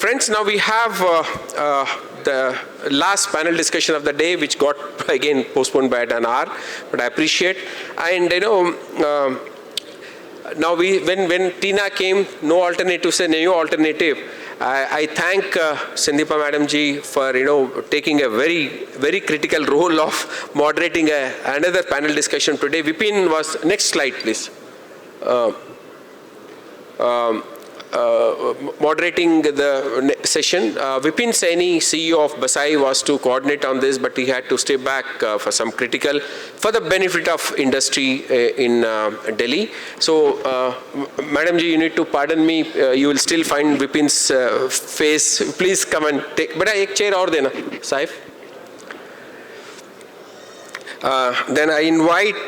friends, now we have the last panel discussion of the day, which got again postponed by an hour, but I appreciate. And now when Tina came, no alternative, say no alternative. I thank Sandeepa Madam Ji for taking a very critical role of moderating another panel discussion today. Vipin was next slide, please. Moderating the session. Vipin Saini, CEO of Basai, was to coordinate on this, but he had to stay back for some critical, for the benefit of industry in Delhi. So, Madam Ji, you need to pardon me. You will still find Vipin's face. Please come and take. Beta, ek chair aur dena, Saif. Then I invite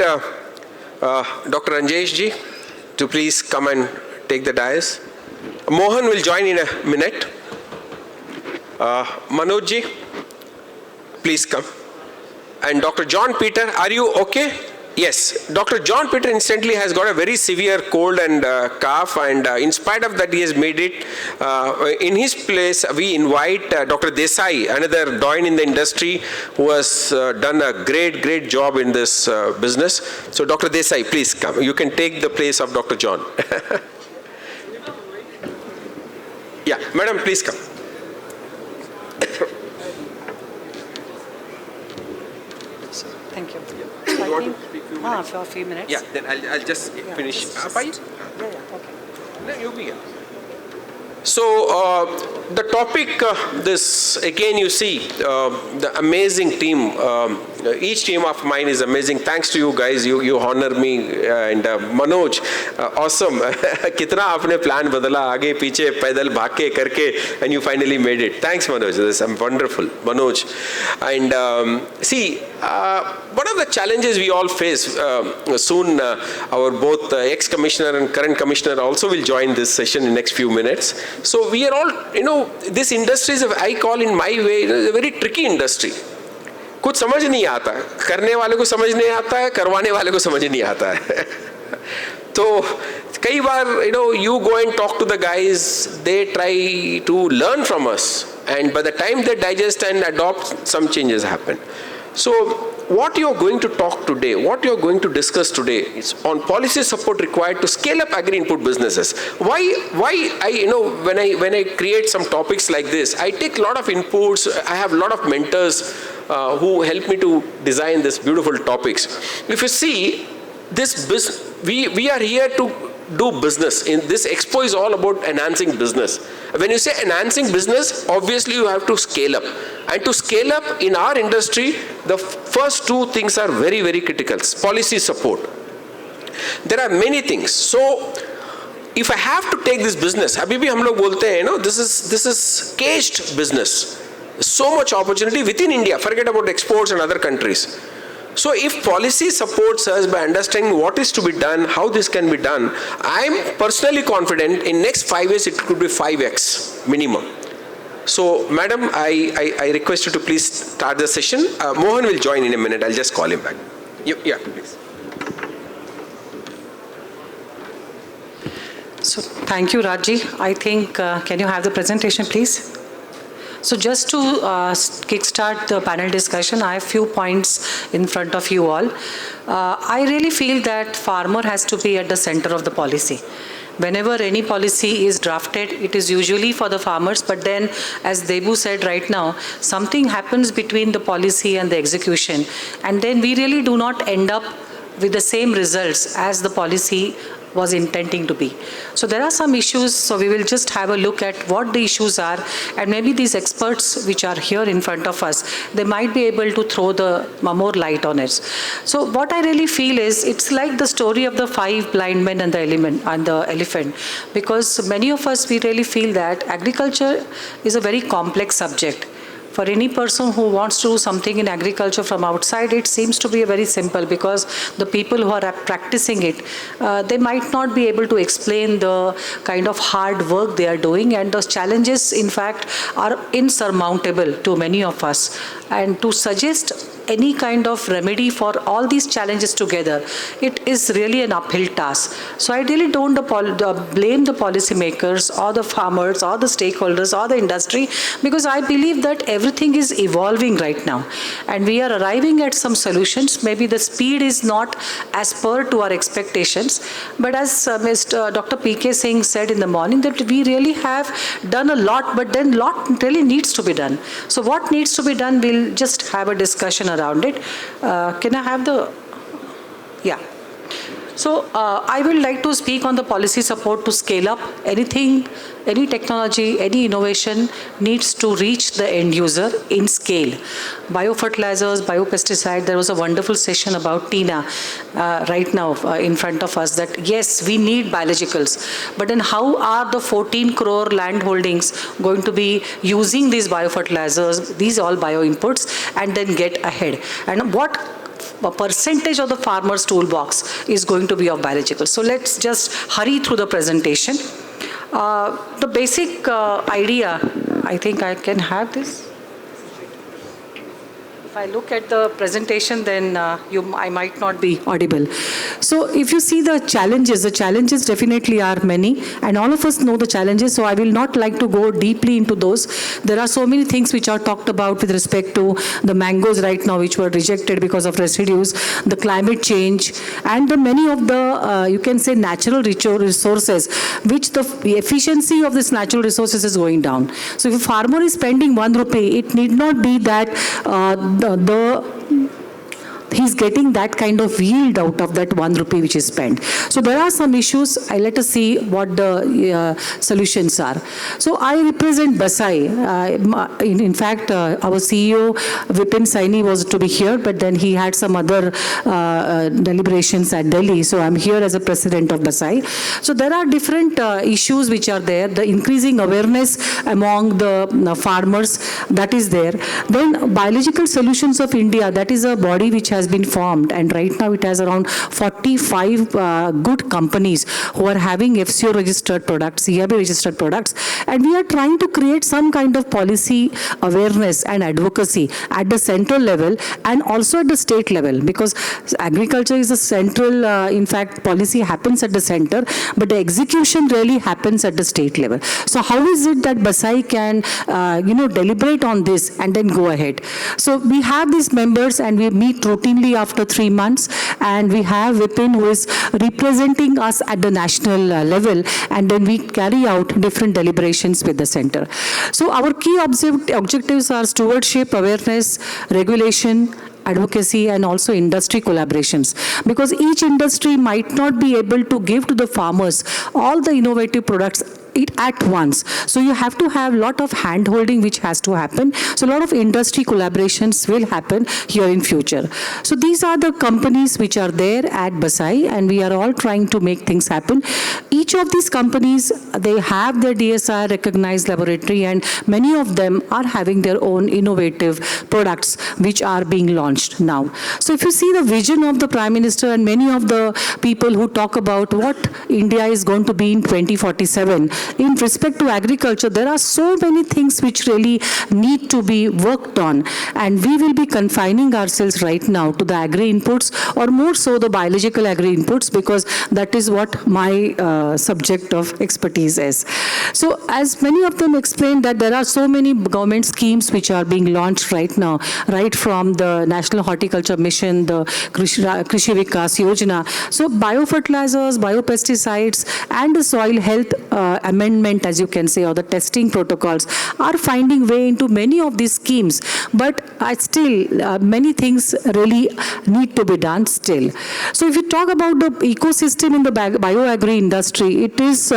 Dr. Anjesh Ji to please come and take the dais. Mohan will join in a minute. Manoj Ji, please come. And Dr. John Peter, are you okay? Yes. Dr. John Peter incidentally has got a very severe cold and cough, and in spite of that he has made it. In his place, we invite Dr. Desai, another doyen in the industry who has done a great job in this business. So Dr. Desai, please come. You can take the place of Dr. John. Yeah, madam, please come. Thank you. You want to speak few minutes? For a few minutes. Yeah, then I'll just finish. Okay. No, you'll be here. So the topic, this again you see, the amazing team. Each team of mine is amazing. Thanks to you guys, you honor me. And Manoj, awesome. Kitna आपने plan बदला आगे पीछे पैदल भाग के करके, and you finally made it. Thanks Manoj, this is wonderful, Manoj. And see, one of the challenges we all face, soon our both ex-commissioner and current commissioner also will join this session in next few minutes. So we are all, this industry is, I call in my way, a very tricky industry. कुछ समझ नहीं आता, करने वाले को समझ नहीं आता है, करवाने वाले को समझ नहीं आता है. तो कई बार, you go and talk to the guys, they try to learn from us, and by the time they digest and adopt, some changes happen. So what you're going to talk today, what you're going to discuss today is on policy support required to scale up agri-input businesses. Why when I create some topics like this, I take a lot of inputs, I have a lot of mentors who help me to design these beautiful topics. If you see, we are here to do business. In this expo is all about enhancing business. When you say enhancing business, obviously you have to scale up. And to scale up in our industry, the first two things are very critical. Policy support. There are many things. So if I have to take this business, abhi bhi hum log bolte hain, this is caged business. So much opportunity within India. Forget about exports and other countries. So if policy supports us by understanding what is to be done, how this can be done, I am personally confident in next 5 years it could be 5x minimum. So madam, I request you to please start the session. Mohan will join in a minute. I'll just call him back. Yeah, please. So thank you, Rajji. I think, can you have the presentation, please? So just to kickstart the panel discussion, I have few points in front of you all. I really feel that farmer has to be at the center of the policy. Whenever any policy is drafted, it is usually for the farmers, but then, as Babu said right now, something happens between the policy and the execution, and then we really do not end up with the same results as the policy was intending to be. So there are some issues, so we will just have a look at what the issues are, and maybe these experts which are here in front of us, they might be able to throw more light on it. So what I really feel is, it's like the story of the 5 blind men and the elephant, because many of us, we really feel that agriculture is a very complex subject. For any person who wants to do something in agriculture from outside, it seems to be very simple, because the people who are practicing it, they might not be able to explain the kind of hard work they are doing, and those challenges, in fact, are insurmountable to many of us. And to suggest any kind of remedy for all these challenges together, it is really an uphill task. So I really don't blame the policymakers or the farmers or the stakeholders or the industry, because I believe that everything is evolving right now. And we are arriving at some solutions. Maybe the speed is not as per to our expectations. But as Mr. Dr. P.K. Singh said in the morning, that we really have done a lot, but then lot really needs to be done. So what needs to be done, we'll just have a discussion around it. Can I have the, yeah. So I would like to speak on the policy support to scale up. Anything, any technology, any innovation needs to reach the end user in scale. Biofertilizers, biopesticides, there was a wonderful session about TINA right now in front of us, that yes, we need biologicals. But then how are the 14 crore land holdings going to be using these biofertilizers, these all bio-inputs, and then get ahead? And what a percentage of the farmer's toolbox is going to be of biological. So let's just hurry through the presentation. The basic idea, I think I can have this. If I look at the presentation, then I might not be audible. So if you see the challenges definitely are many, and all of us know the challenges, so I will not like to go deeply into those. There are so many things which are talked about with respect to the mangoes right now, which were rejected because of residues, the climate change, and the many of the, you can say, natural resources, which the efficiency of this natural resources is going down. So if a farmer is spending 1 rupee, it need not be that he's getting that kind of yield out of that 1 rupee which is spent. So there are some issues. Let us see what the solutions are. So I represent Basai. In fact, our CEO, Vipin Saini, was to be here, but then he had some other deliberations at Delhi. So I'm here as a president of Basai. So there are different issues which are there. The increasing awareness among the farmers, that is there. Then Biological Solutions of India, that is a body which has been formed, and right now it has around 45 good companies who are having FCO registered products, IIAB registered products, and we are trying to create some kind of policy awareness and advocacy at the central level and also at the state level, because agriculture is a central, in fact, policy happens at the center, but the execution really happens at the state level. So how is it that Basai can, deliberate on this and then go ahead? So we have these members and we meet routinely after 3 months, and we have Vipin who is representing us at the national level, and then we carry out different deliberations with the center. So our key objectives are stewardship, awareness, regulation, advocacy, and also industry collaborations, because each industry might not be able to give to the farmers all the innovative products at once. So you have to have a lot of hand-holding which has to happen. So a lot of industry collaborations will happen here in future. So these are the companies which are there at Basai, and we are all trying to make things happen. Each of these companies, they have their DSI recognized laboratory, and many of them are having their own innovative products which are being launched now. So if you see the vision of the Prime Minister and many of the people who talk about what India is going to be in 2047, in respect to agriculture, there are so many things which really need to be worked on, and we will be confining ourselves right now to the agri-inputs, or more so the biological agri-inputs, because that is what my subject of expertise is. So as many of them explained, that there are so many government schemes which are being launched right now, right from the National Horticulture Mission, the Krishi Vikas Yojana. So biofertilizers, biopesticides, and the soil health amendment, as you can say, or the testing protocols are finding way into many of these schemes, but still many things really need to be done still. So if you talk about the ecosystem in the bioagri industry, it is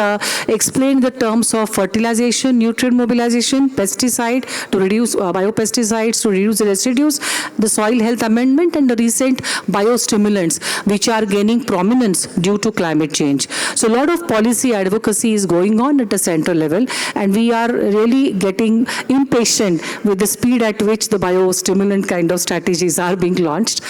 explained in the terms of fertilization, nutrient mobilization, pesticide to reduce biopesticides to reduce the residues, the soil health amendment, and the recent biostimulants which are gaining prominence due to climate change. So a lot of policy advocacy is going on at a central level, and we are really getting impatient with the speed at which the biostimulant kind of strategies are being launched.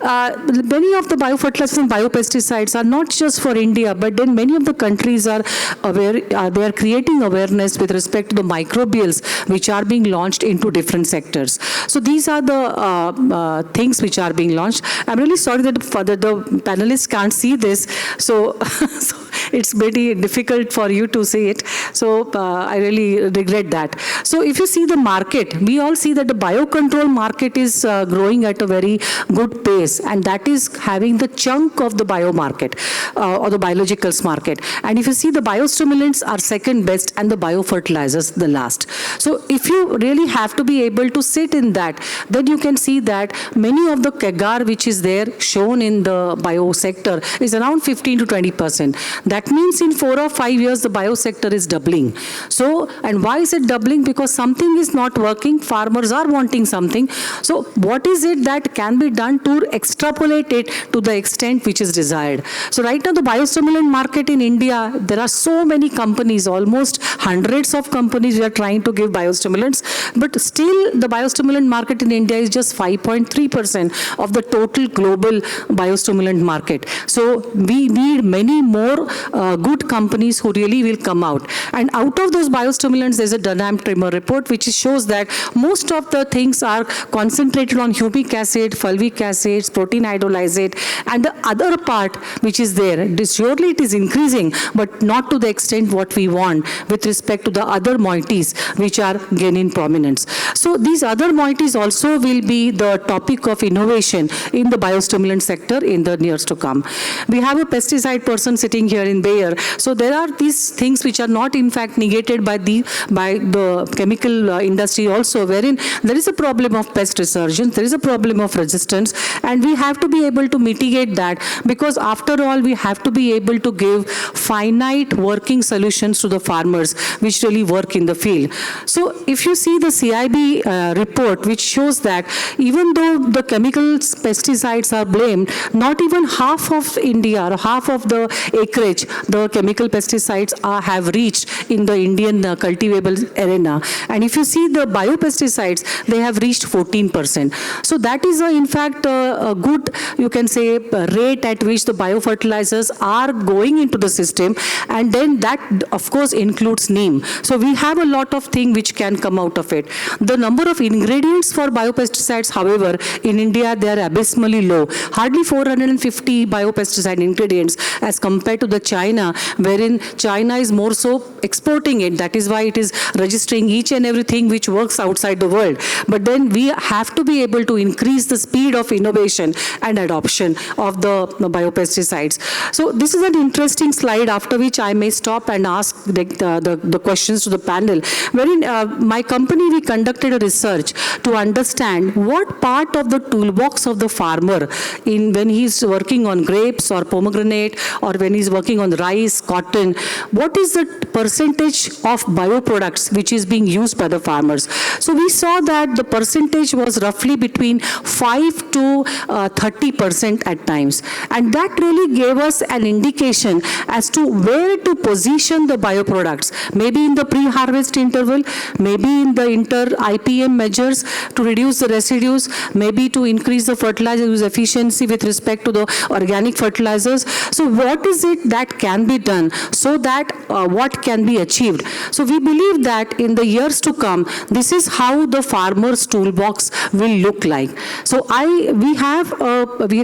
Many of the biofertilizers and biopesticides are not just for India, but then many of the countries are aware, they are creating awareness with respect to the microbials which are being launched into different sectors. So these are the things which are being launched. I'm really sorry that the panelists can't see this, so, so it's very difficult for you to see it. So I really regret that. So if you see the market, we all see that the biocontrol market is growing at a very good pace, and that is having the chunk of the bio market or the biologicals market. And if you see, the biostimulants are second best and the biofertilizers the last. So if you really have to be able to sit in that, then you can see that many of the CAGR which is there shown in the bio sector is around 15 to 20%. That means in 4 or 5 years the bio sector is doubling. So, and why is it doubling? Because something is not working, farmers are wanting something. So what is it that can be done to extrapolate it to the extent which is desired? So right now the biostimulant market in India, there are so many companies, almost hundreds of companies who are trying to give biostimulants, but still the biostimulant market in India is just 5.3% of the total global biostimulant market. So we need many more good companies who really will come out. And out of those biostimulants, there's a Dunham Trimmer report which shows that most of the things are concentrated on humic acid, fulvic acids, protein hydrolysate, and the other part which is there, surely it is increasing, but not to the extent what we want with respect to the other moieties which are gaining prominence. So these other moieties also will be the topic of innovation in the biostimulant sector in the years to come. We have a pesticide person sitting here in Bayer. So there are these things which are not in fact negated by the chemical industry also, wherein there is a problem of pest resurgence, there is a problem of resistance, and we have to be able to mitigate that, because after all we have to be able to give finite working solutions to the farmers which really work in the field. So if you see the CIB report which shows that even though the chemicals pesticides are blamed, not even half of India or half of the acreage the chemical pesticides have reached in the Indian cultivable arena. And if you see the biopesticides, they have reached 14%. So that is in fact a good, you can say, rate at which the biofertilizers are going into the system, and then that of course includes neem. So we have a lot of things which can come out of it. The number of ingredients for biopesticides, however, in India they are abysmally low. Hardly 450 biopesticide ingredients as compared to the China, wherein China is more so exporting it. That is why it is registering each and everything which works outside the world. But then we have to be able to increase the speed of innovation and adoption of the biopesticides. So this is an interesting slide, after which I may stop and ask the questions to the panel. Wherein my company, we conducted a research to understand what part of the toolbox of the farmer when he's working on grapes or pomegranate, or when he's working on rice, cotton, what is the percentage of bioproducts which is being used by the farmers. So we saw that the percentage was roughly between 5 to 30% at times. And that really gave us an indication as to where to position the bioproducts, maybe in the pre-harvest interval, maybe in the inter-IPM measures to reduce the residues, maybe to increase the fertilizer use efficiency with respect to the organic fertilizers. So what is it that can be done so that what can be achieved? So we believe that in the years to come, this is how the farmer's toolbox will look like. So we have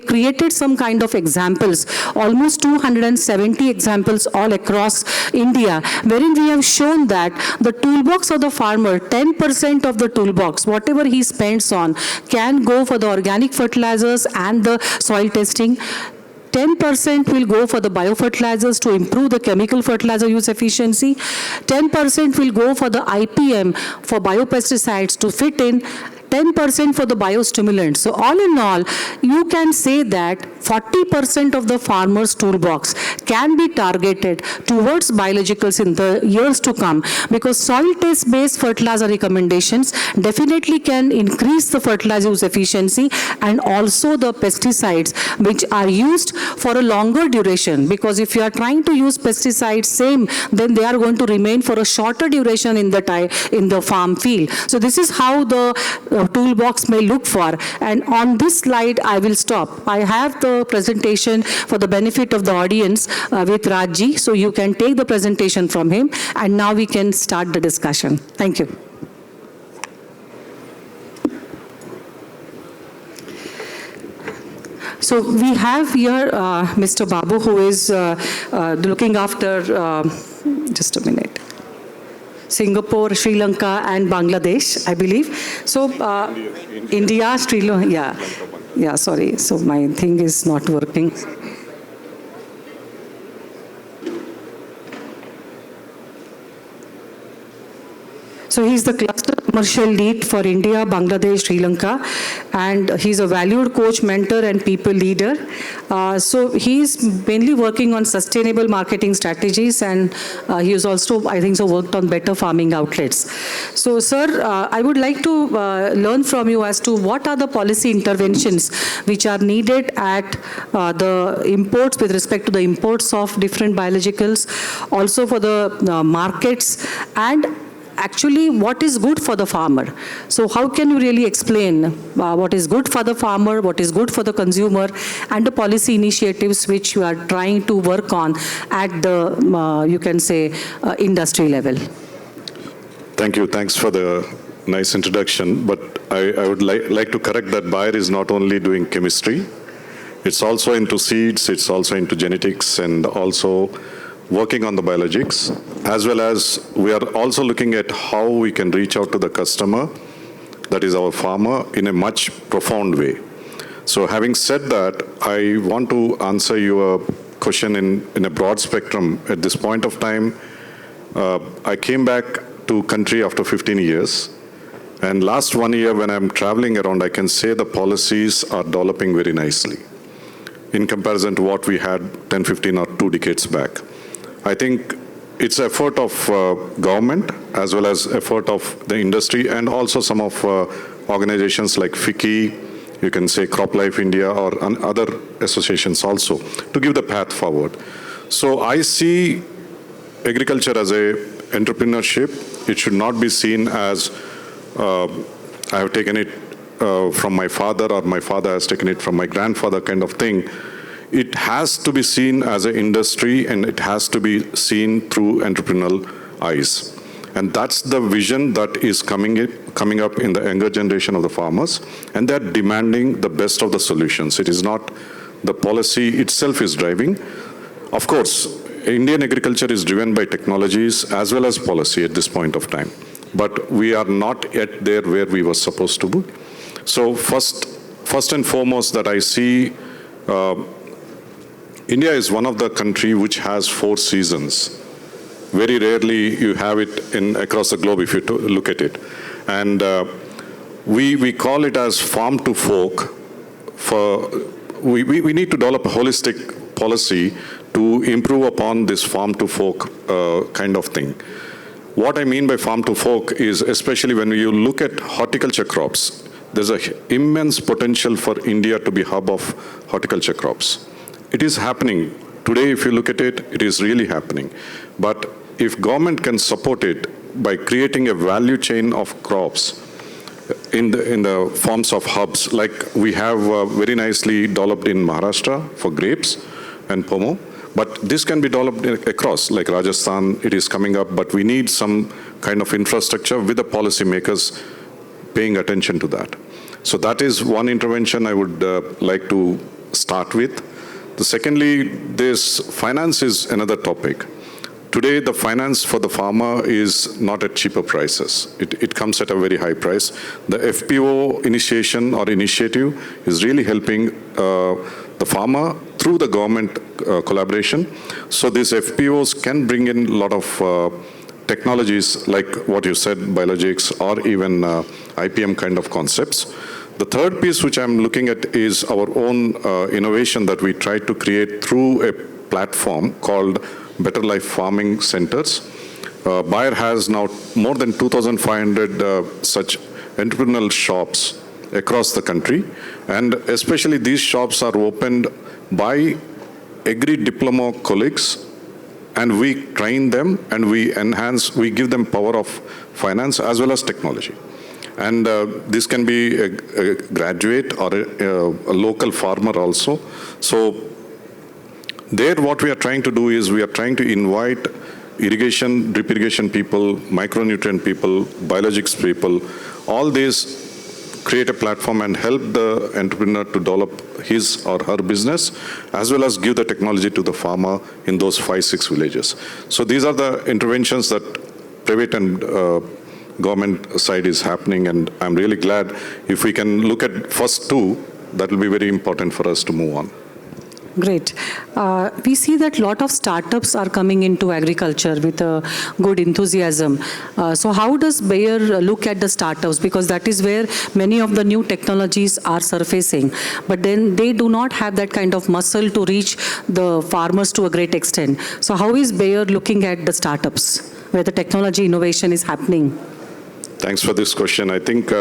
created some kind of examples, almost 270 examples all across India, wherein we have shown that the toolbox of the farmer, 10% of the toolbox, whatever he spends on, can go for the organic fertilizers and the soil testing. 10% will go for the biofertilizers to improve the chemical fertilizer use efficiency. 10% will go for the IPM for biopesticides to fit in. 10% for the biostimulants. So all in all, you can say that 40% of the farmer's toolbox can be targeted towards biologicals in the years to come, because soil test-based fertilizer recommendations definitely can increase the fertilizer use efficiency, and also the pesticides which are used for a longer duration, because if you are trying to use pesticides same, then they are going to remain for a shorter duration in the farm field. So this is how the toolbox may look for. And on this slide, I will stop. I have the presentation for the benefit of the audience with Rajji, so you can take the presentation from him, and now we can start the discussion. Thank you. So we have here Mr. Babu, who is looking after, just a minute, Singapore, Sri Lanka, and Bangladesh, I believe. So India, Sri Lanka, yeah, sorry. So my thing is not working. So he's the cluster commercial lead for India, Bangladesh, Sri Lanka, and he's a valued coach, mentor, and people leader. So he's mainly working on sustainable marketing strategies, and he has also, I think, so worked on better farming outlets. So, sir, I would like to learn from you as to what are the policy interventions which are needed at the imports, with respect to the imports of different biologicals, also for the markets, and actually what is good for the farmer. So how can you really explain what is good for the farmer, what is good for the consumer, and the policy initiatives which you are trying to work on at the, you can say, industry level? Thank you. Thanks for the nice introduction. But I would like to correct that Bayer is not only doing chemistry, it's also into seeds, it's also into genetics, and also working on the biologics, as well as we are also looking at how we can reach out to the customer, that is our farmer, in a much profound way. So having said that, I want to answer your question in a broad spectrum. At this point of time, I came back to country after 15 years. And last 1 year when I'm traveling around, I can say the policies are developing very nicely in comparison to what we had 10, 15 or 2 decades back. I think it's effort of government as well as effort of the industry, and also some of organizations like FICCI, you can say CropLife India, or other associations also, to give the path forward. So I see agriculture as a entrepreneurship. It should not be seen as I have taken it from my father, or my father has taken it from my grandfather kind of thing. It has to be seen as an industry, and it has to be seen through entrepreneurial eyes. And that's the vision that is coming up in the younger generation of the farmers, and they're demanding the best of the solutions. It is not the policy itself is driving. Of course, Indian agriculture is driven by technologies as well as policy at this point of time. But we are not yet there where we were supposed to be. So first and foremost that I see, India is one of the countries which has 4 seasons. Very rarely you have it across the globe if you look at it. And we call it as farm to fork. We need to develop a holistic policy to improve upon this farm to fork kind of thing. What I mean by farm to fork is, especially when you look at horticulture crops, there's an immense potential for India to be hub of horticulture crops. It is happening. Today, if you look at it, it is really happening. But if government can support it by creating a value chain of crops in the forms of hubs, like we have very nicely developed in Maharashtra for grapes and pomo, but this can be developed across, like Rajasthan, it is coming up, but we need some kind of infrastructure with the policymakers paying attention to that. So that is one intervention I would like to start with. Secondly, this finance is another topic. Today, the finance for the farmer is not at cheaper prices. It comes at a very high price. The FPO initiation or initiative is really helping the farmer through the government collaboration. So these FPOs can bring in a lot of technologies like what you said, biologics, or even IPM kind of concepts. The third piece which I'm looking at is our own innovation that we try to create through a platform called Better Life Farming Centers. Bayer has now more than 2,500 such entrepreneurial shops across the country, and especially these shops are opened by agri-diploma colleagues, and we train them and we give them power of finance as well as technology. And this can be a graduate or a local farmer also. So there what we are trying to do is we are trying to invite irrigation, drip irrigation people, micronutrient people, biologics people, all these create a platform and help the entrepreneur to develop his or her business, as well as give the technology to the farmer in those 5-6 villages. So these are the interventions that private and government side is happening, and I'm really glad if we can look at first two, that will be very important for us to move on. Great. We see that a lot of startups are coming into agriculture with a good enthusiasm. So how does Bayer look at the startups? Because that is where many of the new technologies are surfacing. But then they do not have that kind of muscle to reach the farmers to a great extent. So how is Bayer looking at the startups where the technology innovation is happening? Thanks for this question. I think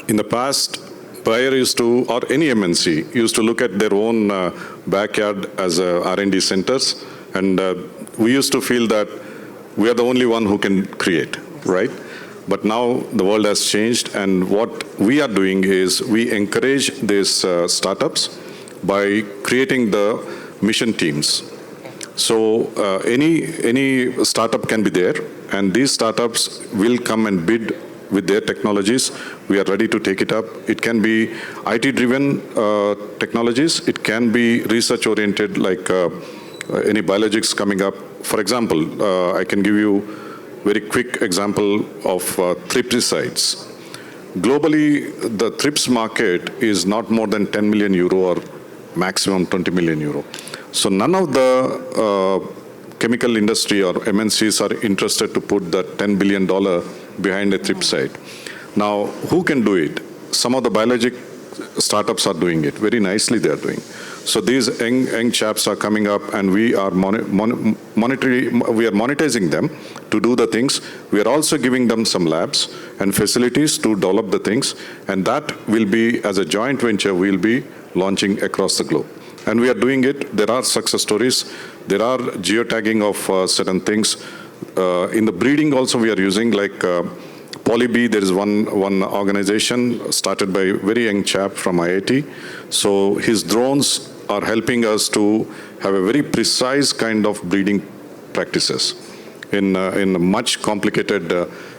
in the past, Bayer used to, or any MNC, used to look at their own backyard as R&D centers, and we used to feel that we are the only one who can create, right? But now the world has changed, and what we are doing is we encourage these startups by creating the mission teams. So any startup can be there, and these startups will come and bid with their technologies. We are ready to take it up. It can be IT-driven technologies. It can be research-oriented, like any biologics coming up. For example, I can give you very quick example of thrips. Globally, the thrips market is not more than 10 million euro or maximum 20 million euro. So none of the chemical industry or MNCs are interested to put that $10 billion behind a thrips site. Now, who can do it? Some of the biologic startups are doing it. Very nicely they are doing. So these young chaps are coming up, and we are monetizing them to do the things. We are also giving them some labs and facilities to develop the things, and that will be, as a joint venture, we'll be launching across the globe. And we are doing it. There are success stories. There are geotagging of certain things. In the breeding also we are using, like Polybee, there is one organization started by a very young chap from IIT. So his drones are helping us to have a very precise kind of breeding practices in much complicated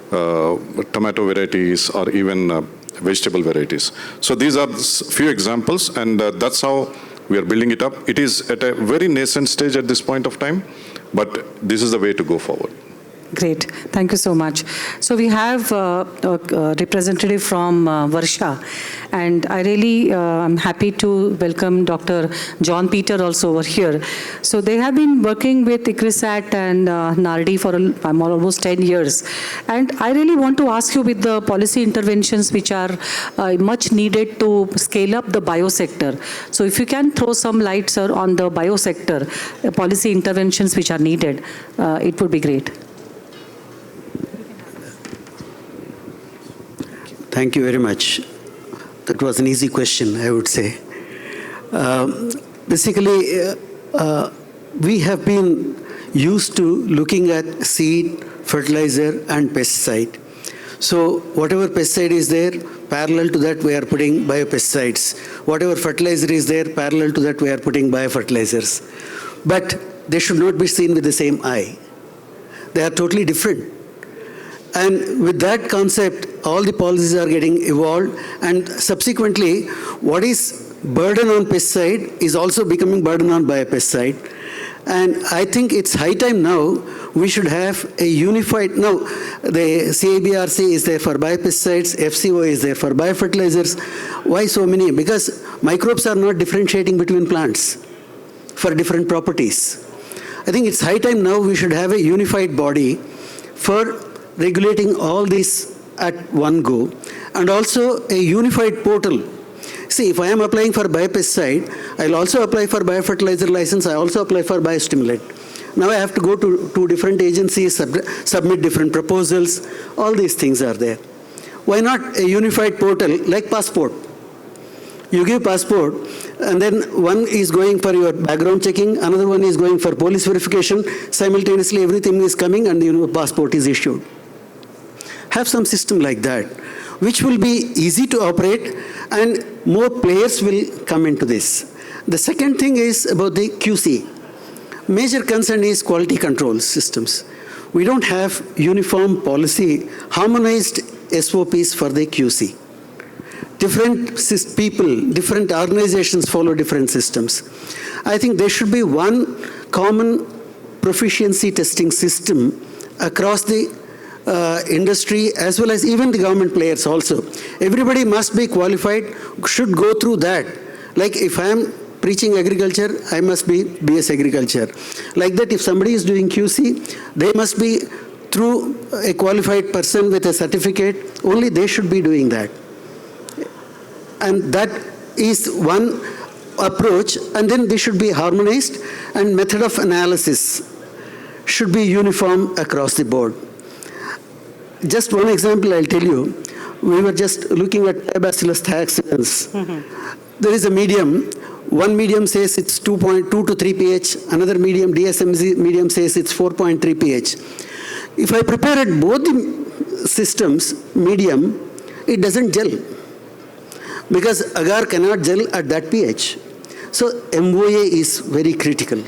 tomato varieties or even vegetable varieties. So these are few examples, and that's how we are building it up. It is at a very nascent stage at this point of time, but this is the way to go forward. Great. Thank you so much. So we have a representative from Varsha, and I really am happy to welcome Dr. John Peter also over here. So they have been working with ICRISAT and NARDI for almost 10 years. And I really want to ask you, with the policy interventions which are much needed to scale up the biosector. So if you can throw some light, sir, on the biosector, policy interventions which are needed, it would be great. Thank you very much. That was an easy question, I would say. Basically, we have been used to looking at seed, fertilizer, and pesticide. So whatever pesticide is there, parallel to that we are putting biopesticides. Whatever fertilizer is there, parallel to that we are putting biofertilizers. But they should not be seen with the same eye. They are totally different. And with that concept, all the policies are getting evolved, and subsequently, what is burden on pesticide is also becoming burden on biopesticide. And I think it's high time now we should have a unified, now the CABRC is there for biopesticides, FCO is there for biofertilizers. Why so many? Because microbes are not differentiating between plants for different properties. I think it's high time now we should have a unified body for regulating all this at one go, and also a unified portal. See, if I am applying for biopesticide, I'll also apply for biofertilizer license, I also apply for biostimulant. Now I have to go to two different agencies, submit different proposals, all these things are there. Why not a unified portal like passport? You give passport, and then one is going for your background checking, another one is going for police verification, simultaneously everything is coming and passport is issued. Have some system like that, which will be easy to operate and more players will come into this. The second thing is about the QC. Major concern is quality control systems. We don't have uniform policy, harmonized SOPs for the QC. Different people, different organizations follow different systems. I think there should be one common proficiency testing system across the industry as well as even the government players also. Everybody must be qualified, should go through that. Like if I am preaching agriculture, I must be BS Agriculture. Like that, if somebody is doing QC, they must be through a qualified person with a certificate, only they should be doing that. And that is one approach, and then they should be harmonized, and method of analysis should be uniform across the board. Just one example I'll tell you. We were just looking at Bacillus thyaxinans. There is a medium. One medium says it's 2.2 to 3 pH. Another medium, DSMZ medium, says it's 4.3 pH. If I prepare at both the systems, medium, it doesn't gel. Because agar cannot gel at that pH. So MOA is very critical.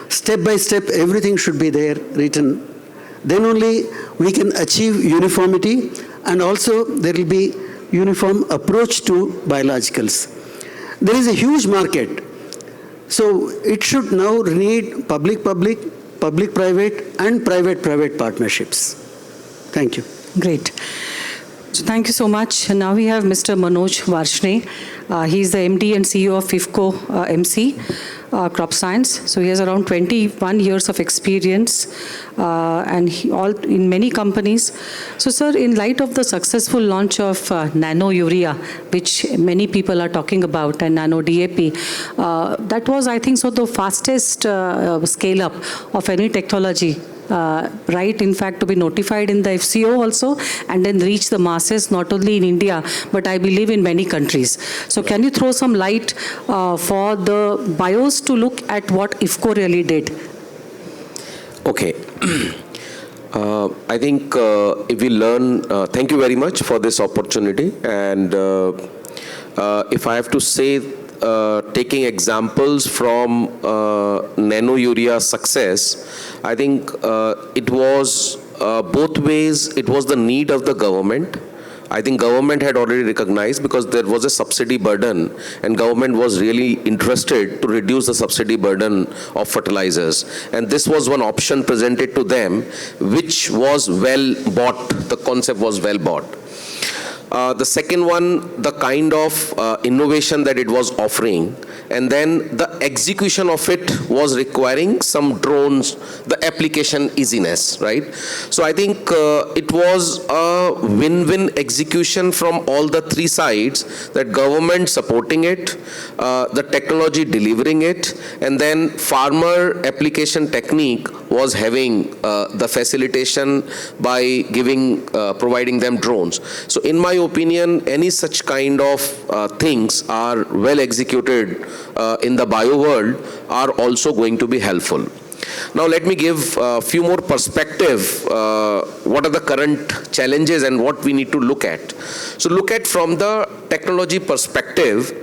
Step by step, everything should be there written. Then only we can achieve uniformity, and also there will be uniform approach to biologicals. There is a huge market. So it should now need public-public, public-private, and private-private partnerships. Thank you. Great. So thank you so much. Now we have Mr. Manoj Varshne. He is the MD and CEO of IFFCO MC, CropScience. So he has around 21 years of experience and all in many companies. So sir, in light of the successful launch of nano urea, which many people are talking about, and nano DAP, that was, I think, so the fastest scale up of any technology. Right, in fact, to be notified in the FCO also, and then reach the masses, not only in India, but I believe in many countries. So can you throw some light for the bios to look at what IFFCO really did? Okay. I think if we learn, thank you very much for this opportunity. And if I have to say, taking examples from nano urea success, I think it was both ways. It was the need of the government. I think government had already recognized, because there was a subsidy burden, and government was really interested to reduce the subsidy burden of fertilizers. And this was one option presented to them, which was well bought. The concept was well bought. The second one, the kind of innovation that it was offering, and then the execution of it was requiring some drones, the application easiness, right? So I think it was a win-win execution from all the three sides, that government supporting it, the technology delivering it, and then farmer application technique was having the facilitation by providing them drones. So in my opinion, any such kind of things are well executed in the bio world are also going to be helpful. Now let me give a few more perspective, what are the current challenges and what we need to look at. So look at from the technology perspective.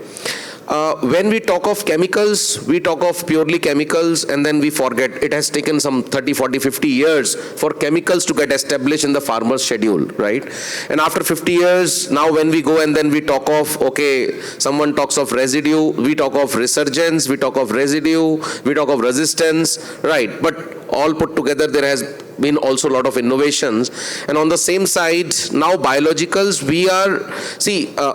When we talk of chemicals, we talk of purely chemicals, and then we forget it has taken some 30, 40, 50 years for chemicals to get established in the farmer's schedule, right? And after 50 years, now when we go and then we talk of, okay, someone talks of residue, we talk of resurgence, we talk of residue, we talk of resistance, right? But all put together, there has been also a lot of innovations. And on the same side, now biologicals,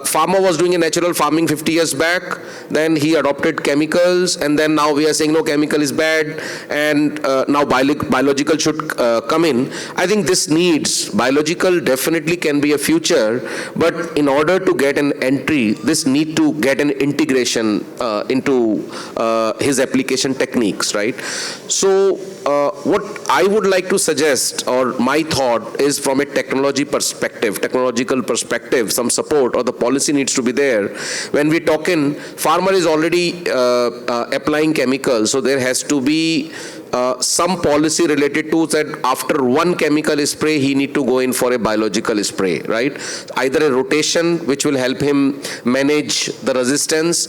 farmer was doing a natural farming 50 years back, then he adopted chemicals, and then now we are saying no, chemical is bad, and now biological should come in. I think this needs, biological definitely can be a future, but in order to get an entry, this need to get an integration into his application techniques, right? So what I would like to suggest, or my thought is from a technological perspective, some support or the policy needs to be there. When we talk in, farmer is already applying chemicals, so there has to be some policy related to that after one chemical spray, he need to go in for a biological spray, right? Either a rotation, which will help him manage the resistance.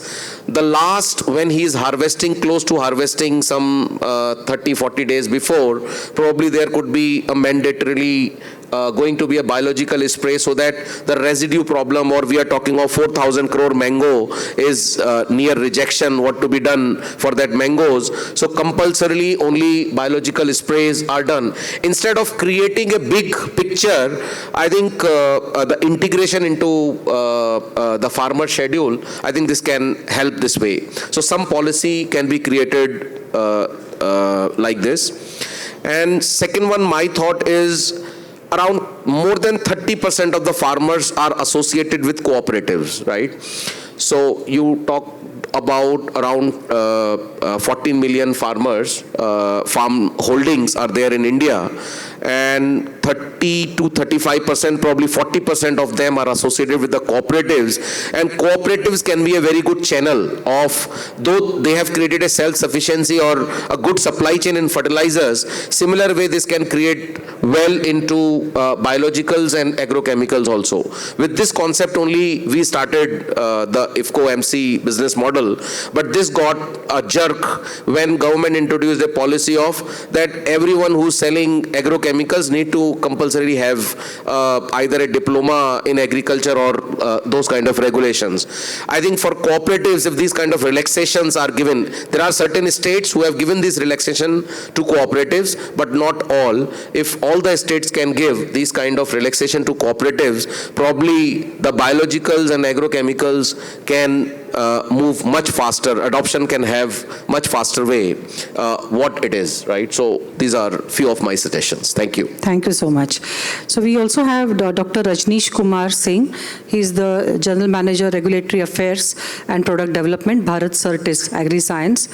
The last, when he is harvesting, close to harvesting some 30, 40 days before, probably there could be a mandatorily going to be a biological spray so that the residue problem, or we are talking of 4,000 crore mango is near rejection, what to be done for that mangoes. So compulsorily only biological sprays are done. Instead of creating a big picture, I think the integration into the farmer schedule, I think this can help this way. So some policy can be created like this. And second one, my thought is, around more than 30% of the farmers are associated with cooperatives, right? So you talk about around 14 million farmers, farm holdings are there in India, and 30 to 35%, probably 40% of them are associated with the cooperatives. And cooperatives can be a very good channel of, though they have created a self-sufficiency or a good supply chain in fertilizers, similar way this can create well into biologicals and agrochemicals also. With this concept only, we started the IFCO MC business model, but this got a jerk when government introduced a policy of that everyone who's selling agrochemicals need to compulsorily have either a diploma in agriculture or those kind of regulations. I think for cooperatives, if these kind of relaxations are given, there are certain states who have given this relaxation to cooperatives, but not all. If all the states can give these kind of relaxation to cooperatives, probably the biologicals and agrochemicals can move much faster, adoption can have much faster way what it is, right? So these are few of my suggestions. Thank you. Thank you so much. So we also have Dr. Rajneesh Kumar Singh. He is the General Manager, Regulatory Affairs and Product Development, Bharat Certis, Agri Science.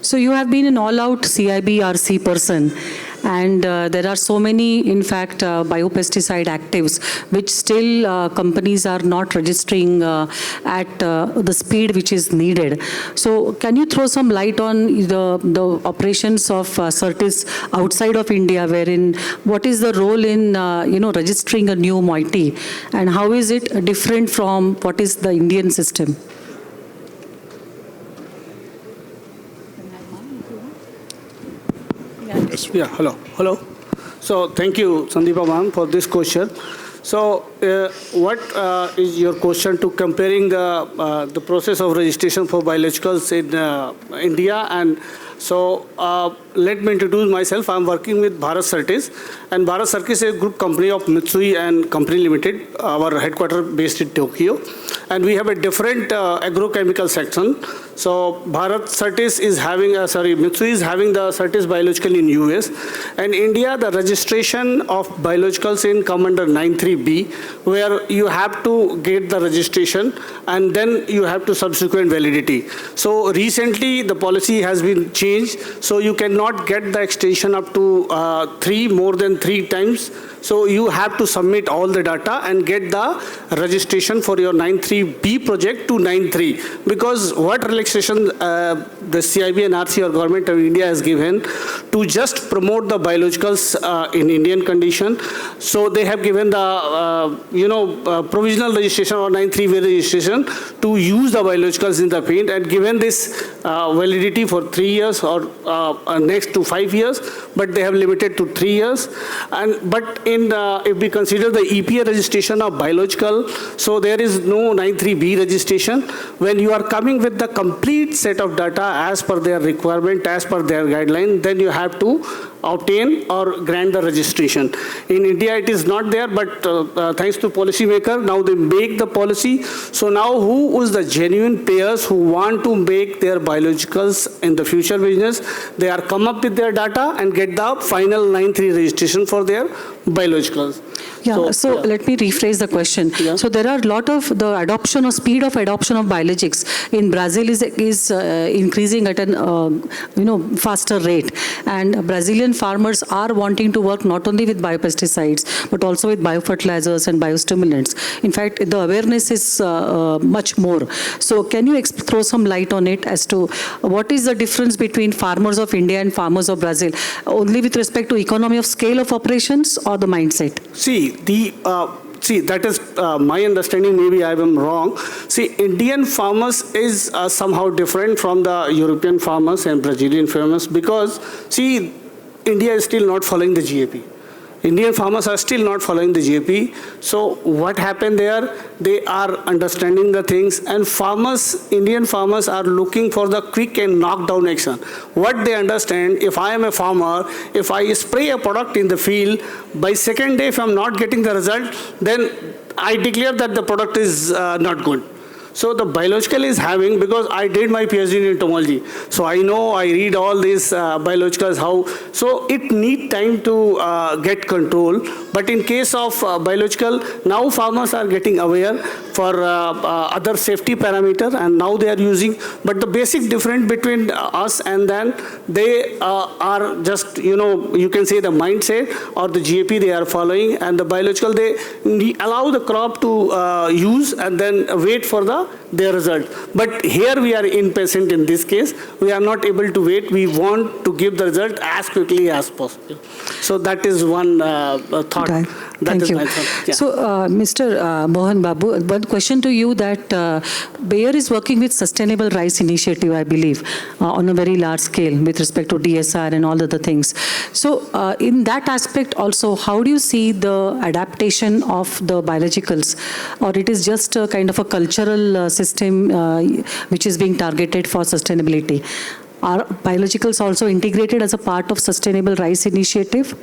So you have been an all-out CIB RC person. And there are so many, in fact, biopesticide actives, which still companies are not registering at the speed which is needed. So can you throw some light on the operations of Certis outside of India, wherein what is the role in registering a new moiety, and how is it different from what is the Indian system? Yeah, hello. So thank you, Sandeepa ma'am, for this question. So what is your question to comparing the process of registration for biologicals in India? And so let me introduce myself. I'm working with Bharat Certis, and Bharat Certis is a group company of Mitsui and Company Limited, our headquarters based in Tokyo. And we have a different agrochemical section. So Bharat Certis is having, Mitsui is having the Certis biological in US. And India, the registration of biologicals come under 93B, where you have to get the registration and then you have to subsequent validity. So recently the policy has been changed, so you cannot get the extension up to more than three times. So you have to submit all the data and get the registration for your 93B project to 93, because what relaxation the CIB and RC or government of India has given to just promote the biologicals in Indian condition. So they have given the provisional registration or 93B registration to use the biologicals in the paint, and given this validity for 3 years or next to 5 years, but they have limited to 3 years. But if we consider the EPA registration of biological, so there is no 93B registration. When you are coming with the complete set of data as per their requirement, as per their guideline, then you have to obtain or grant the registration. In India, it is not there, but thanks to policymaker, now they make the policy. So now who is the genuine players who want to make their biologicals in the future business, they are come up with their data and get the final 9(3) registration for their biologicals. Yeah, so let me rephrase the question. Yeah. So there are a lot of the adoption or speed of adoption of biologics in Brazil is increasing at an faster rate, and Brazilian farmers are wanting to work not only with biopesticides but also with biofertilizers and biostimulants. In fact, the awareness is much more. So can you throw some light on it as to what is the difference between farmers of India and farmers of Brazil, only with respect to economy of scale of operations or the mindset? See, that is my understanding, maybe I am wrong. See, Indian farmers is somehow different from the European farmers and Brazilian farmers because, see, India is still not following the GAP. Indian farmers are still not following the GAP. So what happened there? They are understanding the things, and farmers, Indian farmers are looking for the quick and knockdown action. What they understand, if I am a farmer, if I spray a product in the field, by second day if I am not getting the result, then I declare that the product is not good. So the biological is having, because I did my PhD in entomology, so I know, I read all these biologicals, how, so it need time to get control. But in case of biological, now farmers are getting aware for other safety parameter, and now they are using, but the basic difference between us and then, they are just, you can say the mindset or the GAP they are following, and the biological, they allow the crop to use and then wait for their result. But here we are impatient in this case. We are not able to wait. We want to give the result as quickly as possible. So that is one thought. Okay. That Thank is you. my thought. Yeah. So, Mr. Mohan Babu, one question to you that Bayer is working with Sustainable Rice Initiative, I believe, on a very large scale with respect to DSR and all the other things. So, in that aspect also, how do you see the adaptation of the biologicals, or it is just a kind of a cultural system which is being targeted for sustainability? Are biologicals also integrated as a part of Sustainable Rice Initiative?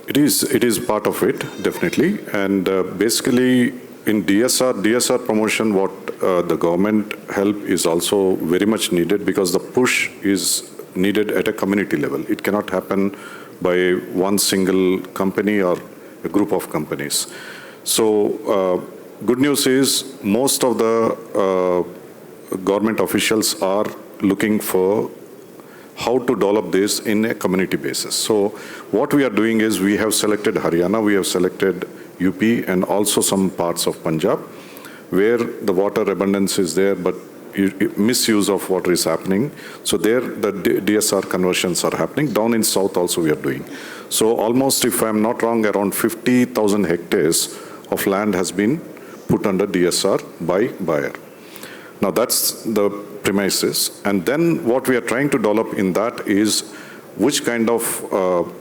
It is part of it, definitely. And basically, in DSR promotion, what the government help is also very much needed, because the push is needed at a community level. It cannot happen by one single company or a group of companies. So good news is most of the government officials are looking for how to develop this in a community basis. So what we are doing is we have selected Haryana, we have selected UP, and also some parts of Punjab, where the water abundance is there, but misuse of water is happening. So there the DSR conversions are happening. Down in south also we are doing. So almost, if I'm not wrong, around 50,000 hectares of land has been put under DSR by Bayer. Now that's the premises. And then what we are trying to develop in that is which kind of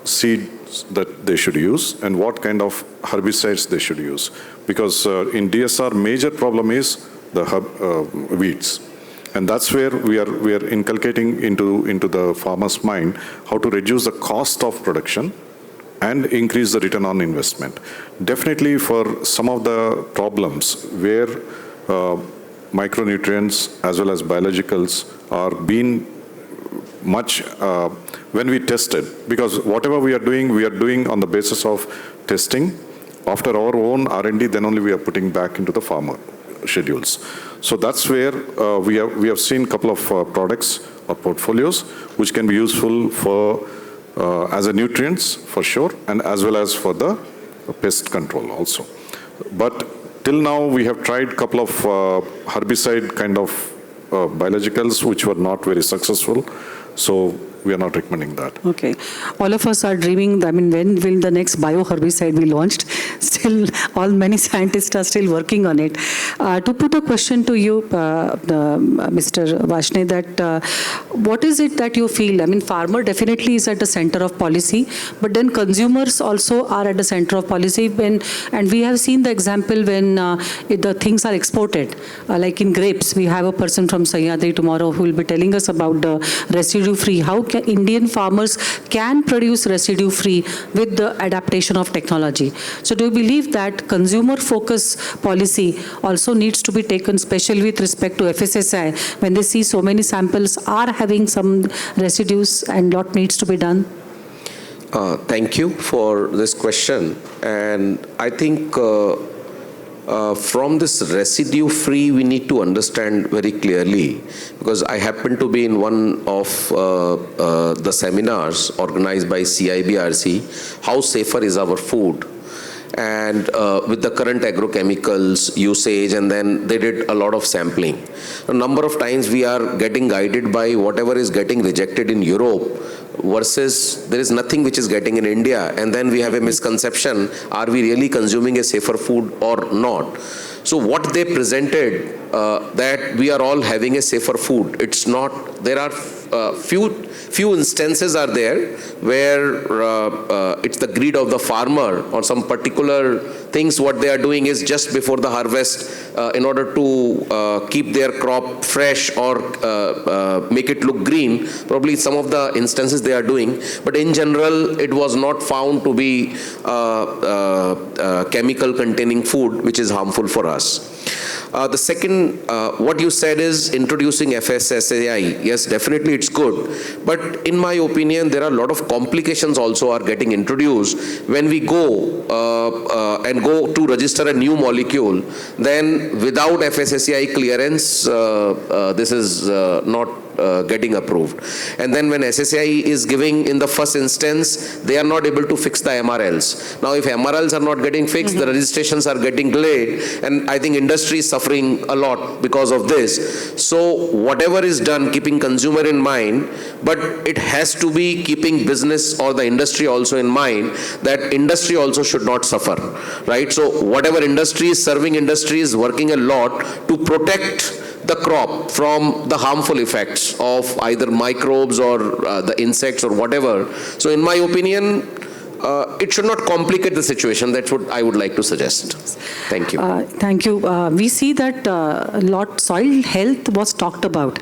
seeds that they should use and what kind of herbicides they should use. Because in DSR, major problem is the weeds. And that's where we are inculcating into the farmer's mind how to reduce the cost of production and increase the return on investment. Definitely for some of the problems where micronutrients as well as biologicals are being much, when we tested, because whatever we are doing on the basis of testing. After our own R&D, then only we are putting back into the farmer schedules. So that's where we have seen a couple of products or portfolios which can be useful for as a nutrients for sure, and as well as for the pest control also. But till now we have tried a couple of herbicide kind of biologicals which were not very successful. So we are not recommending that. Okay. All of us are dreaming, I mean, when will the next bioherbicide be launched? Still, many scientists are still working on it. To put a question to you, Mr. Varshney, that what is it that you feel? I mean, farmer definitely is at the center of policy, but then consumers also are at the center of policy. And we have seen the example when the things are exported. Like in grapes, we have a person from Sahyadri tomorrow who will be telling us about the residue residue-free. How can Indian farmers can produce residue-free with the adaptation of technology? So do you believe that consumer focus policy also needs to be taken, especially with respect to FSSAI, when they see so many samples are having some residues and lot needs to be done? Thank you for this question. And I think from this residue-free, we need to understand very clearly, because I happen to be in one of the seminars organized by CIBRC, how safer is our food? And with the current agrochemicals usage, and then they did a lot of sampling. A number of times we are getting guided by whatever is getting rejected in Europe versus there is nothing which is getting in India, and then we have a misconception, are we really consuming a safer food or not? So what they presented, that we are all having a safer food, it's not. There are few instances are there where it's the greed of the farmer or some particular things what they are doing is just before the harvest in order to keep their crop fresh or make it look green. Probably some of the instances they are doing, but in general it was not found to be chemical containing food which is harmful for us. The second, what you said is introducing FSSAI. Yes, definitely it's good. But in my opinion, there are a lot of complications also are getting introduced. When we go and go to register a new molecule, then without FSSAI clearance, this is not getting approved. And then when SSAI is giving in the first instance, they are not able to fix the MRLs. Now if MRLs are not getting fixed, the registrations are getting delayed, and I think industry is suffering a lot because of this. So whatever is done, keeping consumer in mind, but it has to be keeping business or the industry also in mind, that industry also should not suffer, right? So whatever industry is serving, industry is working a lot to protect the crop from the harmful effects of either microbes or the insects or whatever. So in my opinion, it should not complicate the situation. That's what I would like to suggest. Thank you. Thank you. We see that soil health was talked about,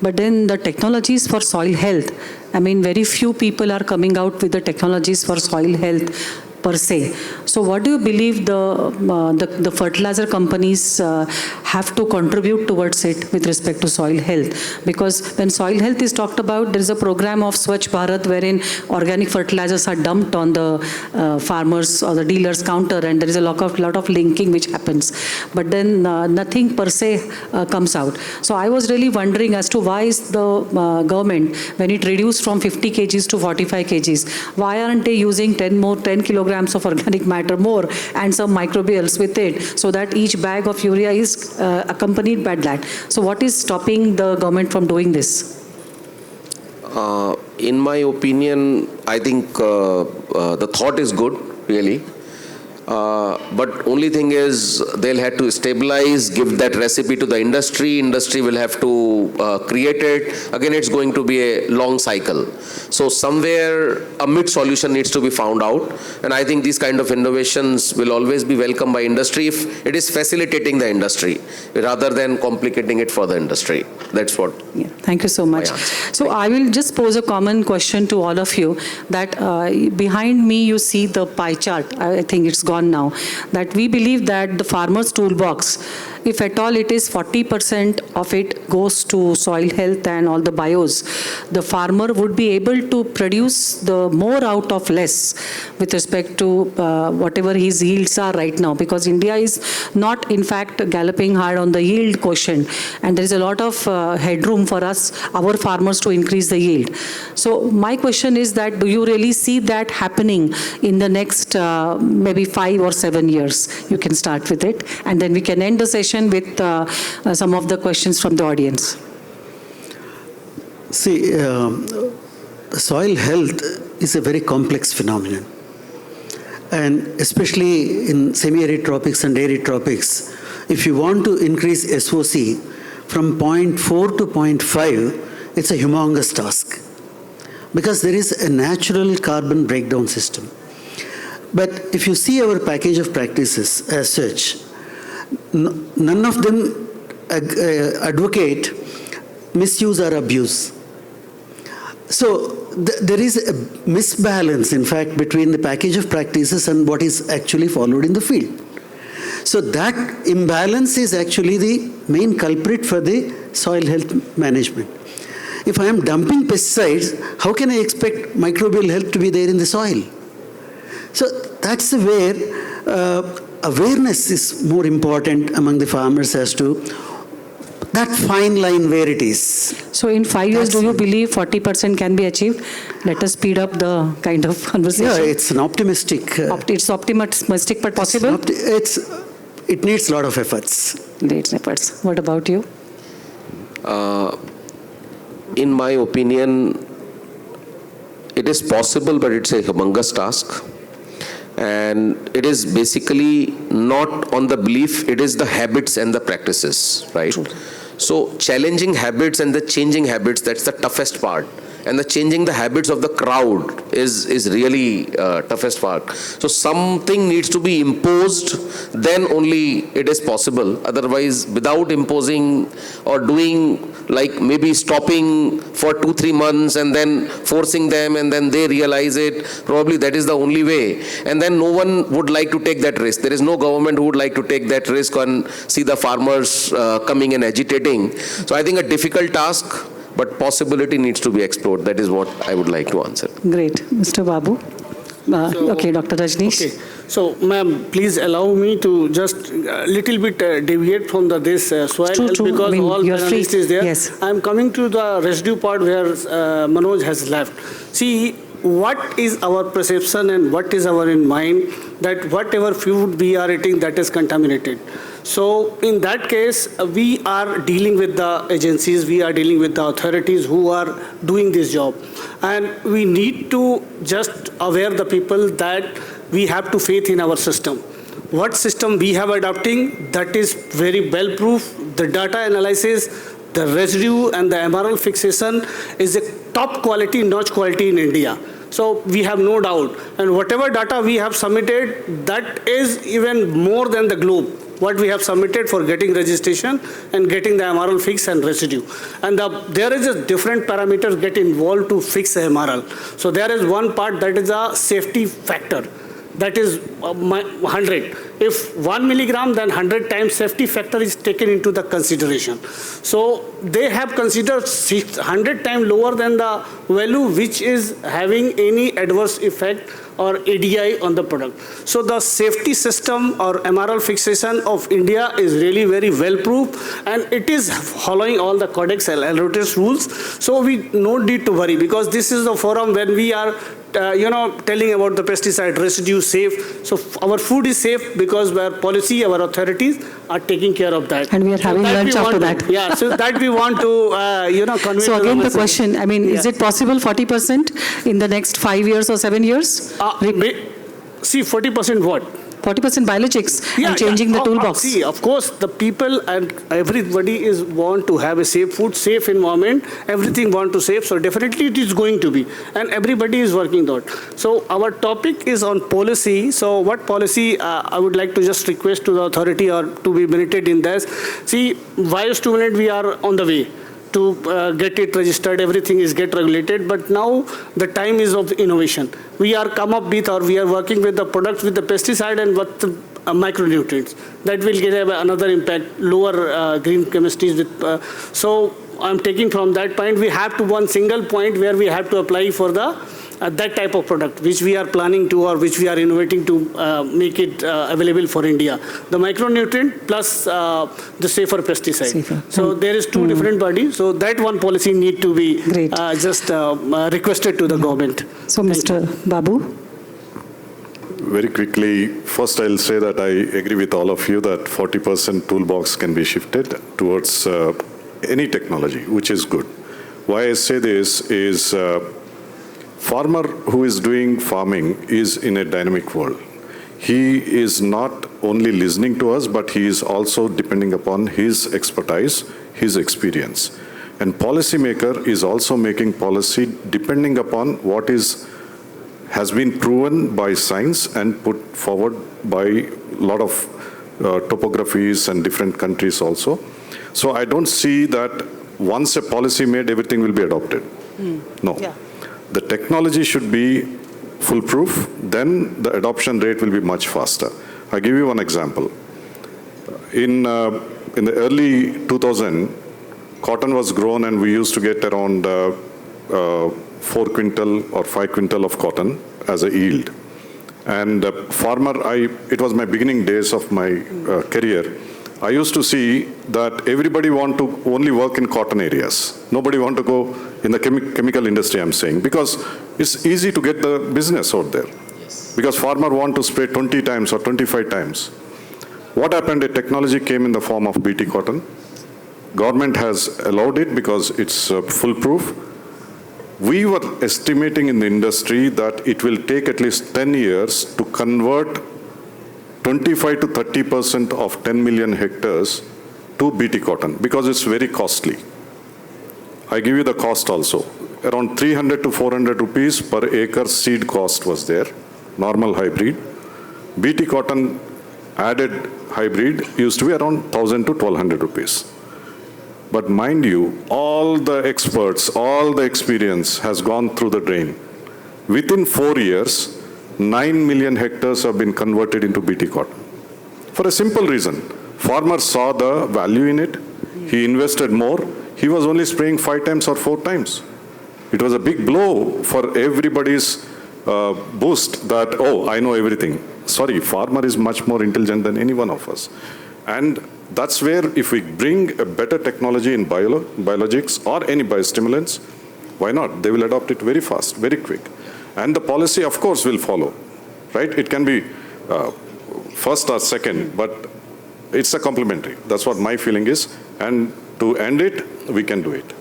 but then the technologies for soil health, I mean, very few people are coming out with the technologies for soil health per se. So what do you believe the fertilizer companies have to contribute towards it with respect to soil health? Because when soil health is talked about, there is a program of Swachh Bharat wherein organic fertilizers are dumped on the farmers or the dealers' counter, and there is a lot of linking which happens. But then nothing per se comes out. So I was really wondering as to why is the government, when it reduced from 50 kgs to 45 kgs, why aren't they using 10 kilograms of organic matter more and some microbials with it, so that each bag of urea is accompanied by that? So what is stopping the government from doing this? In my opinion, I think the thought is good, really. But only thing is they'll have to stabilize, give that recipe to the industry. Industry will have to create it. Again, it's going to be a long cycle. So somewhere a mid solution needs to be found out. And I think these kind of innovations will always be welcomed by industry if it is facilitating the industry rather than complicating it for the industry. That's what. Yeah, thank you so much. So I will just pose a common question to all of you, that behind me you see the pie chart. I think it's gone now, that we believe that the farmer's toolbox, if at all it is 40% of it goes to soil health and all the bios, the farmer would be able to produce the more out of less with respect to whatever his yields are right now, because India is not in fact galloping hard on the yield quotient, and there is a lot of headroom for us, our farmers, to increase the yield. So my question is that, do you really see that happening in the next maybe 5 or 7 years? You can start with it, and then we can end the session with some of the questions from the audience. See, soil health is a very complex phenomenon. And especially in semi-arid tropics and arid tropics, if you want to increase SOC from 0.4 to 0.5, it's a humongous task, because there is a natural carbon breakdown system. But if you see our package of practices as such, none of them advocate misuse or abuse. So there is a misbalance, in fact, between the package of practices and what is actually followed in the field. So that imbalance is actually the main culprit for the soil health management. If I am dumping pesticides, how can I expect microbial health to be there in the soil? So that's where awareness is more important among the farmers as to that fine line where it is. So in 5 years, do you believe 40% can be achieved? Let us speed up the kind of conversation. Yeah, it's an optimistic. It's optimistic but possible? It needs a lot of efforts. Needs efforts. What about you? In my opinion, it is possible, but it's a humongous task. And it is basically not on the belief, it is the habits and the practices, right? True. So challenging habits and the changing habits, that's the toughest part. And the changing the habits of the crowd is really toughest part. So something needs to be imposed, then only it is possible. Otherwise, without imposing or doing, like maybe stopping for 2-3 months and then forcing them and then they realize it, probably that is the only way. And then no one would like to take that risk. There is no government who would like to take that risk and see the farmers coming and agitating. So I think a difficult task, but possibility needs to be explored. That is what I would like to answer. Great. Mr. Babu? Okay, Dr. Rajneesh. Okay. So, ma'am, please allow me to just a little bit deviate from this soil health because I mean, all you're free. panelists is there. Yes. I'm coming to the residue part where Manoj has left. See, what is our perception and what is our in mind that whatever food we are eating, that is contaminated. So in that case, we are dealing with the agencies, we are dealing with the authorities who are doing this job. And we need to just aware the people that we have to faith in our system. What system we have adopting, that is very well proof. The data analysis, the residue and the MRL fixation is a top quality, notch quality in India. So we have no doubt. And whatever data we have submitted, that is even more than the globe. What we have submitted for getting registration and getting the MRL fix and residue. And there is a different parameters get involved to fix the MRL. So there is one part that is a safety factor. That is 100. If 1 milligram, then 100 times safety factor is taken into the consideration. So they have considered 100 times lower than the value which is having any adverse effect or ADI on the product. So the safety system or MRL fixation of India is really very well proved and it is following all the codex and LROTS rules. So we no need to worry because this is the forum when we are telling about the pesticide residue safe. So our food is safe because our policy, our authorities are taking care of that. And we are having lunch after that. Yeah, so that we want to, convey. So again the question, I mean, is it possible 40% in the next 5 years or 7 years? See, 40% what? 40% biologics and changing the toolbox. See, of course, the people and everybody is want to have a safe food, safe environment, everything want to save. So definitely it is going to be. And everybody is working on it. So our topic is on policy. So what policy I would like to just request to the authority or to be minuted in this. See, biostimulant we are on the way to get it registered, everything is get regulated, but now the time is of innovation. We are come up with or we are working with the products with the pesticide and what the micronutrients. That will get another impact, lower green chemistries with, so I'm taking from that point, we have to one single point where we have to apply for the that type of product which we are planning to or which we are innovating to make it available for India. The micronutrient plus the safer pesticide. Safer. So there is two different bodies. So that one policy need to be just requested to the government. So Mr. Babu? Very quickly, first I'll say that I agree with all of you that 40% toolbox can be shifted towards any technology, which is good. Why I say this is farmer who is doing farming is in a dynamic world. He is not only listening to us, but he is also depending upon his expertise, his experience. And policymaker is also making policy depending upon what has been proven by science and put forward by a lot of topographies and different countries also. So I don't see that once a policy made, everything will be adopted. No. Yeah. The technology should be foolproof, then the adoption rate will be much faster. I'll give you one example. In the early 2000, cotton was grown and we used to get around 4 quintal or 5 quintal of cotton as a yield. And farmer, it was my beginning days of my career. I used to see that everybody want to only work in cotton areas. Nobody want to go in the chemical industry, I'm saying, because it's easy to get the business out there. Yes. Because farmer want to spray 20 times or 25 times. What happened? A technology came in the form of BT cotton. Government has allowed it because it's foolproof. We were estimating in the industry that it will take at least 10 years to convert 25 to 30% of 10 million hectares to BT cotton because it's very costly. I give you the cost also. Around 300 to 400 rupees per acre seed cost was there, normal hybrid. BT cotton added hybrid used to be around 1,000 to 1,200 rupees. But mind you, all the experts, all the experience has gone through the drain. Within 4 years, 9 million hectares have been converted into BT cotton. For a simple reason, farmer saw the value in it, he invested more, he was only spraying 5 times or 4 times. It was a big blow for everybody's boost that, oh, I know everything. Sorry, farmer is much more intelligent than any one of us. And that's where if we bring a better technology in biologics or any biostimulants, why not? They will adopt it very fast, very quick. And the policy, of course, will follow, right? It can be first or second, but it's a complementary. That's what my feeling is. And to end it, we can do it.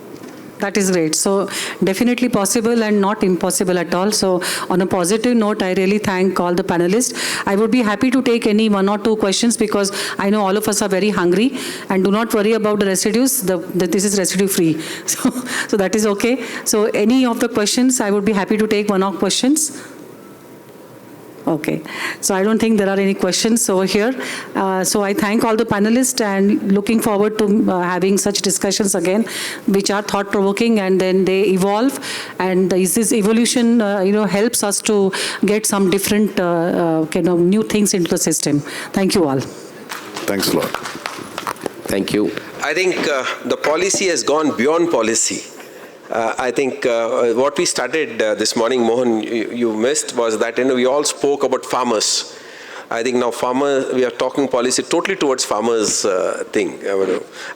That is great. So definitely possible and not impossible at all. So on a positive note, I really thank all the panelists. I would be happy to take any 1 or 2 questions because I know all of us are very hungry. And do not worry about the residues. This is residue free. So that is okay. So any of the questions, I would be happy to take 1 or 2 questions. Okay, so I don't think there are any questions over here. So I thank all the panelists and looking forward to having such discussions again, which are thought-provoking and then they evolve. And this evolution, helps us to get some different kind of new things into the system. Thank you all. Thanks a lot. Thank you. I think the policy has gone beyond policy. I think what we started this morning, Mohan, you missed, was that we all spoke about farmers. I think now we are talking policy totally towards farmers thing.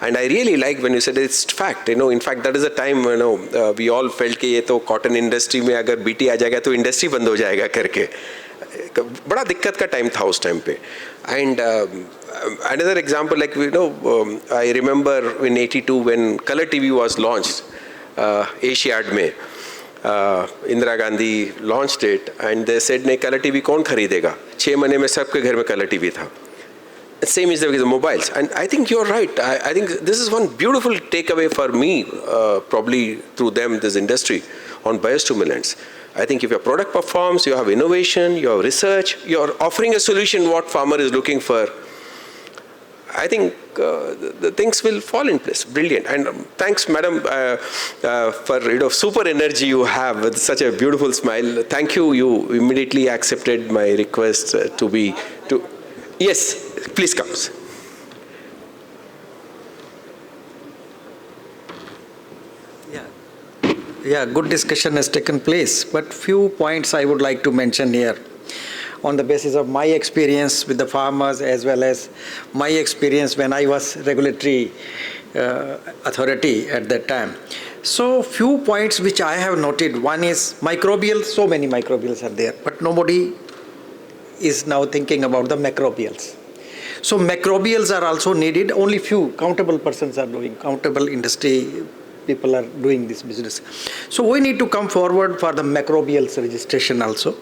And I really like when you said it's fact. In fact, that is a time we all felt कि ये तो cotton industry में अगर BT आ जाएगा तो industry बंद हो जाएगा करके. बड़ा दिक्कत का time था उस time पे. And another example, like I remember in '82 when color TV was launched. Asiad में Indira Gandhi launched it and they said नहीं कलर टीवी कौन खरीदेगा 6 महीने में सबके घर में कलर टीवी था. Same is the mobiles, and I think you're right. I think this is one beautiful takeaway for me, probably through them, this industry, on biostimulants. I think if your product performs, you have innovation, you have research, you're offering a solution what farmer is looking for, I think the things will fall in place. Brilliant. And thanks, madam, for super energy you have with such a beautiful smile. Thank you. You immediately accepted my request to. Yes, please come. Yeah, good discussion has taken place, but few points I would like to mention here. On the basis of my experience with the farmers as well as my experience when I was regulatory authority at that time. So few points which I have noted. One is microbials, so many microbials are there, but nobody is now thinking about the macrobials. So macrobials are also needed, only few countable persons are doing, countable industry people are doing this business. So we need to come forward for the macrobials registration also.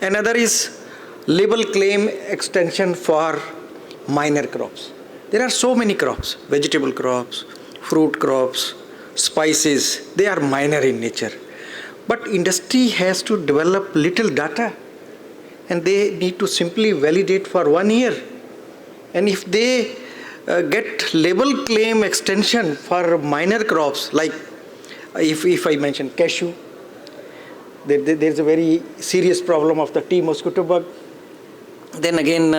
Another is label claim extension for minor crops. There are so many crops, vegetable crops, fruit crops, spices, they are minor in nature. But industry has to develop little data and they need to simply validate for 1 year. And if they get label claim extension for minor crops like If I mention cashew, there's a very serious problem of the tea mosquito bug. Then again,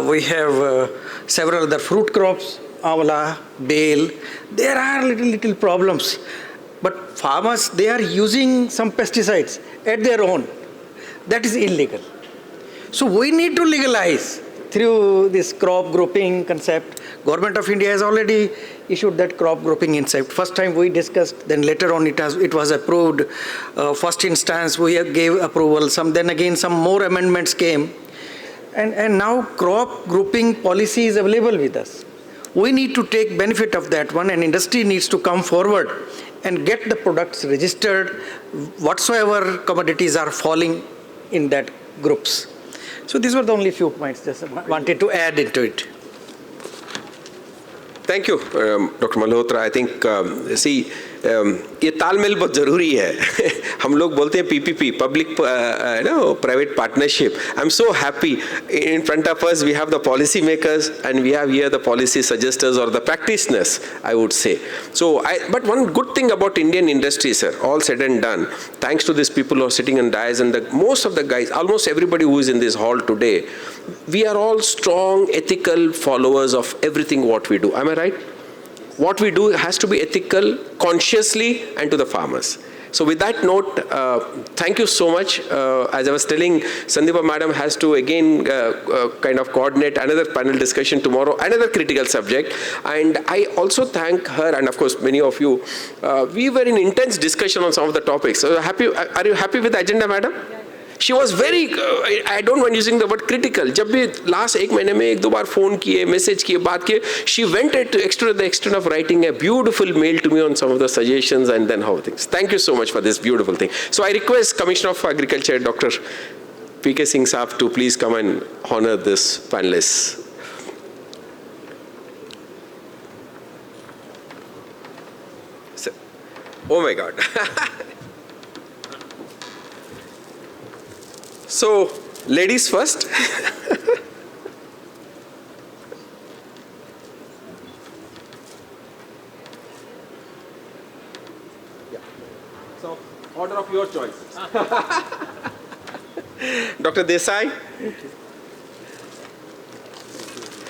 we have several other fruit crops, amla, bale. There are little problems. But farmers, they are using some pesticides at their own. That is illegal. So we need to legalize through this crop grouping concept. Government of India has already issued that crop grouping concept. First time we discussed, then later on it was approved. First instance we gave approval. Then again some more amendments came. And now crop grouping policy is available with us. We need to take benefit of that one, and industry needs to come forward and get the products registered, whatsoever commodities are falling in that groups. So these were the only few points just wanted to add into it. Thank you, Dr. Malhotra. I think, ये तालमेल बहुत ज़रूरी है. हम लोग बोलते हैं PPP, public private partnership. I'm so happy. In front of us we have the policy makers and we have here the policy suggesters or the practitioners, I would say. But one good thing about Indian industry, sir, all said and done, thanks to these people who are sitting on dais and most of the guys, almost everybody who is in this hall today, we are all strong ethical followers of everything what we do. Am I right? What we do has to be ethical, consciously, and to the farmers. So with that note, thank you so much. As I was telling, Sandeepa madam has to again kind of coordinate another panel discussion tomorrow, another critical subject. And I also thank her and of course many of you. We were in intense discussion on some of the topics. So are you happy with the agenda, madam? She was very, I don't want using the word critical. जब भी last एक महीने में एक दो बार phone किए, message किए, बात किए, she went to the extent of writing a beautiful mail to me on some of the suggestions and then how things. Thank you so much for this beautiful thing. So I request Commissioner of Agriculture, Dr. P.K. Singh Saab, to please come and honor this panelists. So, oh my God. So, ladies first. So, order of your choice. Dr. Desai.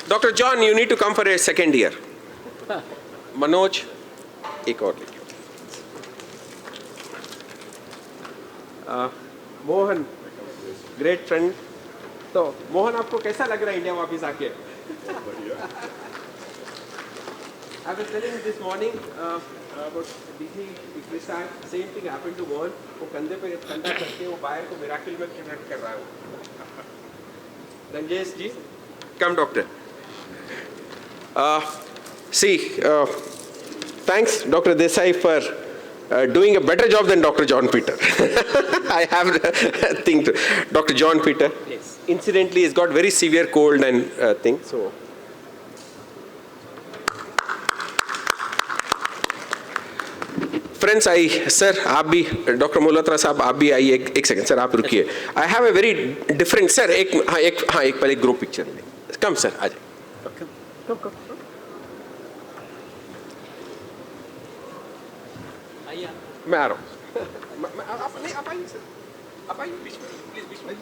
Dr. John, you need to come for a second year. Manoj, एक और लिखिए. Mohan. Great friend. So, Mohan, आपको कैसा लग रहा है India वापस आके? I was telling this morning about DC Krishna. Same thing happened to Mohan. वो कंधे पे कंधा करके वो बाहर को miracle में connect कर रहा है वो. Ranjesh ji, come doctor. Thanks Dr. Desai for doing a better job than Dr. John Peter. I have a thing to Dr. John Peter. Yes. Incidentally, he's got very severe cold and thing. So, friends, sir, आप भी Dr. Malhotra साहब आप भी आइए एक second, sir आप रुकिए. I have a very different, sir एक पहले group picture ले. Come sir, आ जाए. Come. मैं आ रहा हूँ. आप आइए सर. आप आइए बीच में, प्लीज बीच में.